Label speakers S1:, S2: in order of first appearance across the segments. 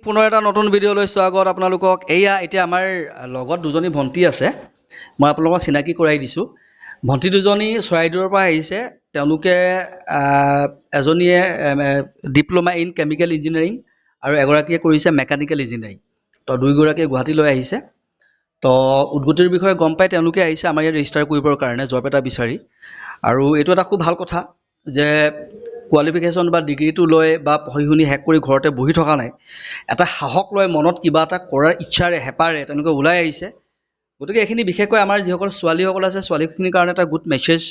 S1: পুনৰ এটা নতুন ভিডিঅ'লৈ স্বাগত আপোনালোকক। এয়া এতিয়া আমাৰ লগত দুজনী ভণ্টি আছে, মই আপোনালোকক চিনাকি কৰাই দিছোঁ। ভণ্টি দুজনী চৰাইদেউৰ পৰা আহিছে। তেওঁলোকে এজনীয়ে ডিপ্ল'মা ইন কেমিকেল ইঞ্জিনিয়াৰিং আৰু এগৰাকীয়ে কৰিছে মেকানিকেল ইঞ্জিনিয়াৰিং। তো দুয়োগৰাকীয়ে গুৱাহাটীলৈ আহিছে। তো উদ্গতিৰ বিষয়ে গম পাই তেওঁলোকে আহিছে আমাৰ ইয়াত ৰেজিষ্টাৰ কৰিবৰ কাৰণে জব এটা বিচাৰি। আৰু এইটো এটা খুব ভাল কথা যে কোৱালিফিকেশ্যন বা ডিগ্ৰীটো লৈ বা পঢ়ি শুনি শেষ কৰি ঘৰতে বহি থকা নাই, এটা সাহস লৈ মনত কিবা এটা কৰাৰ ইচ্ছাৰে হেঁপাৰে তেওঁলোকে ওলাই আহিছে। গতিকে এইখিনি বিশেষকৈ আমাৰ যিসকল ছোৱালীসকল আছে ছোৱালীখিনিৰ কাৰণে এটা গুড মেছেজ,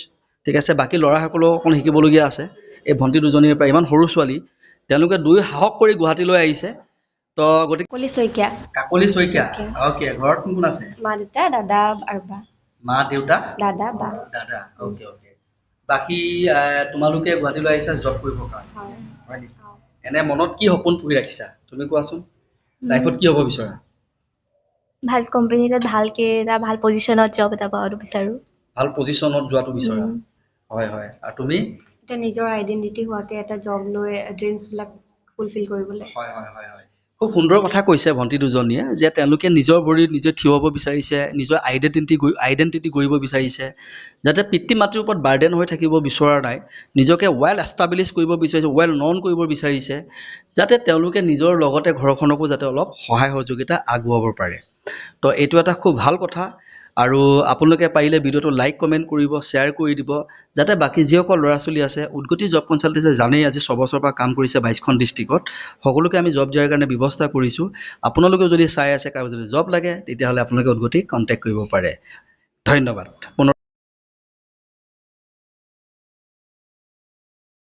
S1: ঠিক আছে। বাকী ল'ৰাসকলেও অকণ শিকিবলগীয়া আছে এই ভণ্টি দুজনীৰ পৰা। ইমান সৰু ছোৱালী, তেওঁলোকে দুয়ো সাহস কৰি গুৱাহাটীলৈ আহিছে। তো গতিকে
S2: কাকলি শইকীয়া।
S1: কাকলি শইকীয়া, অ'কে। ঘৰত কোন কোন আছে?
S2: মা দেউতা, দাদা আৰু বা।
S1: মা দেউতা,
S2: দাদা বা।
S1: দাদা, অ'কে অ'কে। বাকী তোমালোকে গুৱাহাটীলৈ আহিছা জব কৰিবৰ কাৰণে, হয় নেকি? এনে মনত কি সপোন পুহি ৰাখিছা তুমি কোৱাচোন? লাইফত কি হ'ব বিচৰা?
S2: ভাল কোম্পানী এটাত ভালকে এটা ভাল পজিশ্যনত জব এটা পোৱাটো বিচাৰোঁ।
S1: ভাল পজিশ্যনত যোৱাটো বিচৰা, হয় হয়। আৰু তুমি?
S2: এটা নিজৰ আইডেণ্টিটি হোৱাকে এটা জব লৈ ড্ৰিমছবিলাক ফুলফিল কৰিবলৈ।
S1: হয় হয় হয় হয়। খুব সুন্দৰ কথা কৈছে ভণ্টি দুজনীয়ে, যে তেওঁলোকে নিজৰ ভৰিত নিজে থিয় হ'ব বিচাৰিছে, নিজৰ আইডেণ্টিটি গঢ়িব বিচাৰিছে, যাতে পিতৃ মাতৃৰ ওপৰত বাৰ্ডেন হৈ থাকিব বিচৰা নাই, নিজকে ৱেল এষ্টাব্লিছ কৰিব বিচাৰিছে, ৱেল নন কৰিব বিচাৰিছে, যাতে তেওঁলোকে নিজৰ লগতে ঘৰখনকো যাতে অলপ সহায় সহযোগিতা আগবঢ়াব পাৰে। তো এইটো এটা খুব ভাল কথা। আৰু আপোনালোকে পাৰিলে ভিডিঅ'টো লাইক কমেণ্ট কৰিব, শ্বেয়াৰ কৰি দিব, যাতে বাকী যিসকল ল'ৰা ছোৱালী আছে উদ্গতি জব কনচাল্টেঞ্চি জানেই আজি 6 বছৰৰ পৰা কাম কৰিছে 22খন ডিষ্ট্ৰিক্টত, সকলোকে আমি জব দিয়াৰ কাৰণে ব্যৱস্থা কৰিছোঁ। আপোনালোকেও যদি চাই আছে কাৰোবাৰ যদি জব লাগে তেতিয়াহ'লে আপোনালোকে উদ্গতিক কণ্টেক্ট কৰিব পাৰে। ধন্যবাদ।